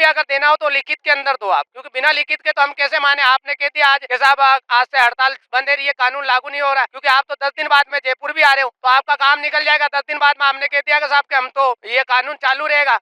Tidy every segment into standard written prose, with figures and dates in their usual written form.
अगर देना हो तो लिखित के अंदर दो आप, क्योंकि बिना लिखित के तो हम कैसे माने। आपने कह दिया आज कि साहब आज से हड़ताल बंद है, ये कानून लागू नहीं हो रहा, क्योंकि आप तो 10 दिन बाद में जयपुर भी आ रहे हो, तो आपका काम निकल जाएगा। 10 दिन बाद में हमने कह दिया कि साहब कि हम तो ये कानून चालू रहेगा।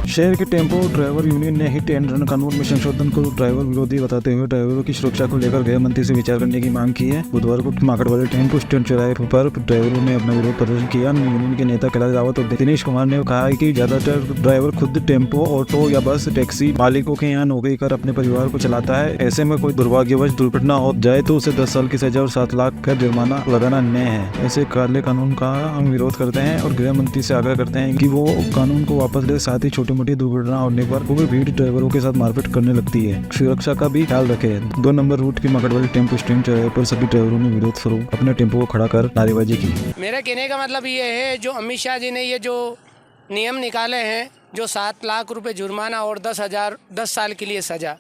शहर के टेम्पो ड्राइवर यूनियन ने हिट एंड रन कानून में संशोधन को ड्राइवर विरोधी बताते हुए ड्राइवरों की सुरक्षा को लेकर गृह मंत्री से विचार करने की मांग की है। बुधवार को माकड़ वाले टेम्पो स्टैंड चौराहे पर ड्राइवरों ने अपना विरोध प्रदर्शन किया। यूनियन के नेता कैलाश रावत और दिनेश कुमार ने कहा कि ज्यादातर ड्राइवर खुद टेम्पो, ऑटो या बस टैक्सी मालिकों के यहाँ नौकरी कर अपने परिवार को चलाता है। ऐसे में कोई दुर्भाग्यवश दुर्घटना हो जाए तो उसे 10 साल की सजा और 7 लाख का जुर्माना लगाना अन्याय है। ऐसे काले कानून का हम विरोध करते हैं और गृह मंत्री से आग्रह करते हैं कि वो कानून को वापस ले, साथ ही छोटी मोटी दुर्घटना होने पर वो भीड़ ड्राइवरों के साथ मारपीट करने लगती है। सुरक्षा का भी ख्याल रखें। 2 नंबर रूट की मकड़वाली टेम्पो स्टैंड चौराहे पर सभी ड्राइवरों ने विरोध स्वरूप अपने टेम्पो को खड़ा कर नारेबाजी की। मेरा कहने का मतलब ये है, जो अमित शाह जी ने ये जो नियम निकाले हैं, जो 7 लाख रुपए जुर्माना और 10 साल के लिए सजा,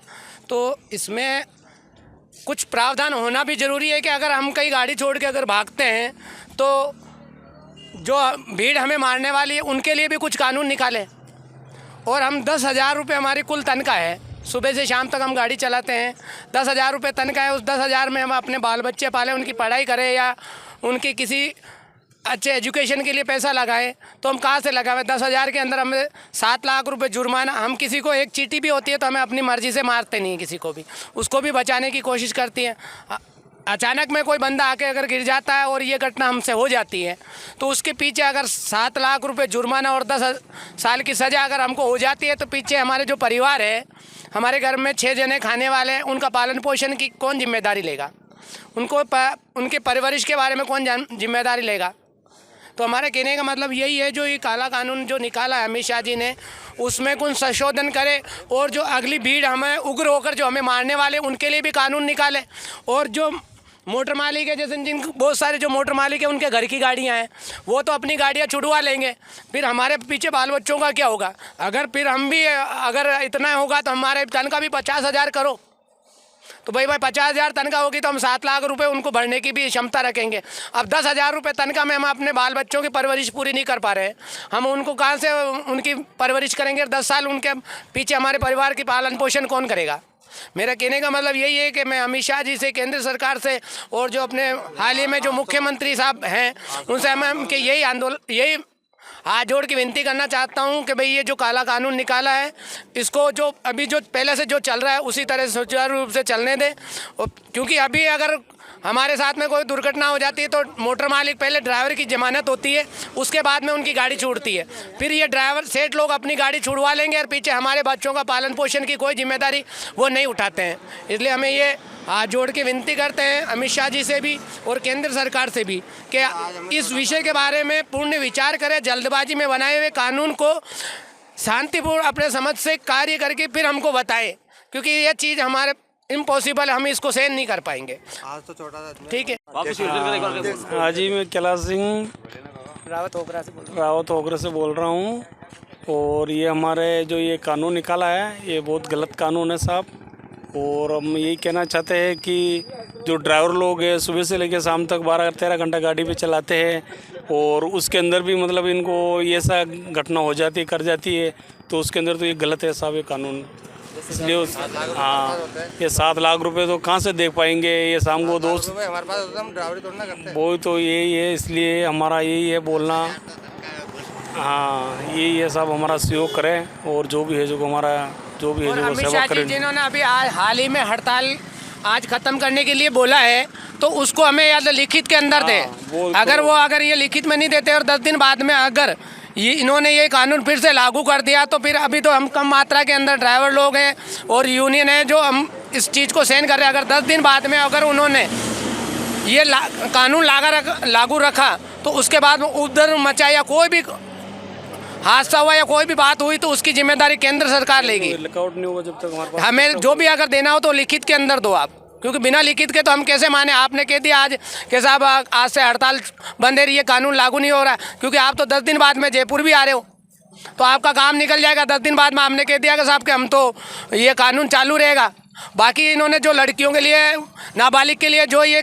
तो इसमें कुछ प्रावधान होना भी ज़रूरी है कि अगर हम कहीं गाड़ी छोड़ के अगर भागते हैं तो जो भीड़ हमें मारने वाली है उनके लिए भी कुछ कानून निकालें। और हम 10,000 रुपये हमारी कुल तनख्वाह है, सुबह से शाम तक हम गाड़ी चलाते हैं, 10,000 रुपये तनख्वाह है। उस 10,000 में हम अपने बाल बच्चे पालें, उनकी पढ़ाई करें या उनकी किसी अच्छे एजुकेशन के लिए पैसा लगाएं, तो हम कहाँ से लगाएं? 10,000 के अंदर हमें 7 लाख रुपए जुर्माना। हम किसी को एक चींटी भी होती है तो हमें अपनी मर्जी से मारते नहीं हैं, किसी को भी उसको भी बचाने की कोशिश करती हैं। अचानक में कोई बंदा आके अगर गिर जाता है और ये घटना हमसे हो जाती है तो उसके पीछे अगर 7 लाख रुपए जुर्माना और 10 साल की सज़ा अगर हमको हो जाती है तो पीछे हमारे जो परिवार है, हमारे घर में 6 जने खाने वाले हैं, उनका पालन पोषण की कौन जिम्मेदारी लेगा? उनके परवरिश के बारे में कौन जिम्मेदारी लेगा? तो हमारे कहने का मतलब यही है, जो ये काला कानून जो निकाला है अमित शाह जी ने, उसमें कुछ संशोधन करे और जो अगली भीड़ हमें उग्र होकर जो हमें मारने वाले उनके लिए भी कानून निकाले। और जो मोटर मालिक है, जैसे जिन बहुत सारे जो मोटर मालिक है उनके घर की गाड़ियां हैं, वो तो अपनी गाड़ियां छुड़वा लेंगे, फिर हमारे पीछे बाल बच्चों का क्या होगा? अगर फिर हम भी अगर इतना होगा तो हमारे तनख्वाह भी 50,000 करो, तो भाई 50,000 तनख्वाह होगी तो हम 7 लाख रुपए उनको भरने की भी क्षमता रखेंगे। अब 10,000 रुपये तनख्वाह में हम अपने बाल बच्चों की परवरिश पूरी नहीं कर पा रहे हैं, हम उनको कहाँ से उनकी परवरिश करेंगे? 10 साल उनके पीछे हमारे परिवार की पालन पोषण कौन करेगा? मेरा कहने का मतलब यही है कि मैं अमित शाह जी से, केंद्र सरकार से और जो अपने हाल ही में जो मुख्यमंत्री साहब हैं उनसे हम कि यही हाथ जोड़ के विनती करना चाहता हूं कि भाई ये जो काला कानून निकाला है इसको जो अभी जो पहले से जो चल रहा है उसी तरह सुचारू रूप से चलने दें। क्योंकि अभी अगर हमारे साथ में कोई दुर्घटना हो जाती है तो मोटर मालिक पहले ड्राइवर की जमानत होती है, उसके बाद में उनकी गाड़ी छूटती है, फिर ये ड्राइवर सेठ लोग अपनी गाड़ी छुड़वा लेंगे और पीछे हमारे बच्चों का पालन पोषण की कोई जिम्मेदारी वो नहीं उठाते हैं। इसलिए हमें ये हाथ जोड़ के विनती करते हैं अमित शाह जी से भी और केंद्र सरकार से भी कि इस विषय के बारे में पूर्ण विचार करें, जल्दबाजी में बनाए हुए कानून को शांतिपूर्ण अपने समझ से कार्य करके फिर हमको बताएं, क्योंकि ये चीज़ हमारे इम्पॉसिबल, हम इसको सहन नहीं कर पाएंगे। आज तो छोटा था, ठीक है। हाँ जी, मैं कैलाश सिंह रावत ओगरा से बोल रहा हूँ। और ये हमारे जो ये कानून निकाला है ये बहुत गलत कानून है साहब। और हम यही कहना चाहते हैं कि जो ड्राइवर लोग हैं सुबह से लेकर शाम तक 12-13 घंटा गाड़ी पे चलाते हैं और उसके अंदर भी मतलब इनको ये सा घटना हो जाती है, कर जाती है, तो उसके अंदर तो ये गलत है साहब ये कानून। इसलिए हाँ, ये 7 लाख रुपए तो कहाँ से दे पाएंगे? ये शाम को दोस्त हमारे पास होता है, हम ड्राइवरी थोड़ी ना करते हैं। वो तो यही है, इसलिए हमारा यही है बोलना। हाँ, यही है साहब, हमारा सहयोग करें और जो भी है जो हमारा जो भी है जो सेवा करें। जिन्होंने अभी हाल ही में हड़ताल आज खत्म करने के लिए बोला है तो उसको हमें या तो लिखित के अंदर दें। अगर ये लिखित में नहीं देते और 10 दिन बाद में अगर इन्होंने ये कानून फिर से लागू कर दिया तो फिर अभी तो हम कम मात्रा के अंदर ड्राइवर लोग हैं और यूनियन है जो हम इस चीज़ को सहन कर रहे हैं। अगर 10 दिन बाद में अगर उन्होंने ये कानून लागू रखा तो उसके बाद उधर मचा या कोई भी हादसा हुआ या कोई भी बात हुई तो उसकी जिम्मेदारी केंद्र सरकार लेगी। लुकआउट नहीं होगा जब तक हमारे पास। हमें जो भी अगर देना हो तो लिखित के अंदर दो आप, क्योंकि बिना लिखित के तो हम कैसे माने? आपने कह दिया आज कि साहब आज से हड़ताल बंद है, ये कानून लागू नहीं हो रहा, क्योंकि आप तो 10 दिन बाद में जयपुर भी आ रहे हो, तो आपका काम निकल जाएगा। 10 दिन बाद में हमने कह दिया कि साहब कि हम तो ये कानून चालू रहेगा, बाकी इन्होंने जो लड़कियों के लिए, नाबालिग के लिए जो ये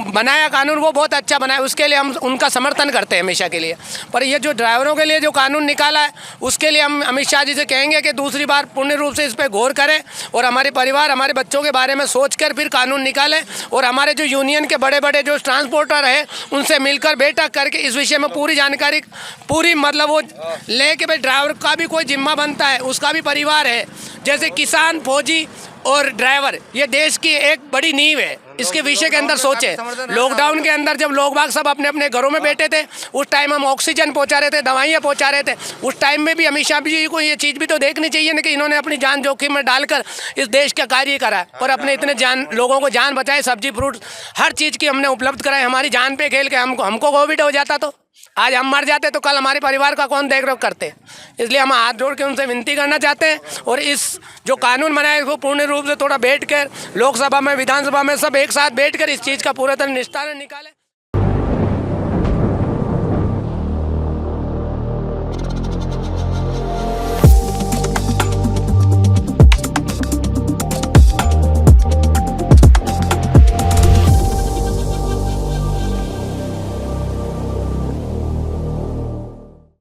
बनाया कानून, वो बहुत अच्छा बनाया, उसके लिए हम उनका समर्थन करते हैं हमेशा के लिए। पर ये जो ड्राइवरों के लिए जो कानून निकाला है, उसके लिए हम अमित शाह जी से कहेंगे कि दूसरी बार पूर्ण रूप से इस पर गौर करें और हमारे परिवार, हमारे बच्चों के बारे में सोचकर फिर कानून निकालें। और हमारे जो यूनियन के बड़े बड़े जो ट्रांसपोर्टर हैं, उनसे मिलकर बैठक करके इस विषय में पूरी जानकारी, पूरी मतलब वो ले के भाई ड्राइवर का भी कोई जिम्मा बनता है, उसका भी परिवार है। जैसे किसान, फौजी और ड्राइवर, ये देश की एक बड़ी नींव है। इसके विषय के अंदर सोचे, लॉकडाउन के अंदर जब लोग बाग सब अपने अपने घरों में बैठे थे, उस टाइम हम ऑक्सीजन पहुंचा रहे थे, दवाइयाँ पहुंचा रहे थे। उस टाइम में भी अमित शाह जी को ये चीज़ भी तो देखनी चाहिए ना कि इन्होंने अपनी जान जोखिम में डालकर इस देश का कार्य करा और अपने इतने लोगों को जान बचाए, सब्जी फ्रूट हर चीज़ की हमने उपलब्ध कराई। हमारी जान पे खेल के हमको कोविड हो जाता तो आज हम मर जाते, तो कल हमारे परिवार का कौन देख रेख करते। इसलिए हम हाथ जोड़ के उनसे विनती करना चाहते हैं और इस जो कानून बनाया है, इसको पूर्ण रूप से थोड़ा बैठकर लोकसभा में, विधानसभा में सब एक साथ बैठकर इस चीज़ का पूरा तरह निस्तारण निकालें।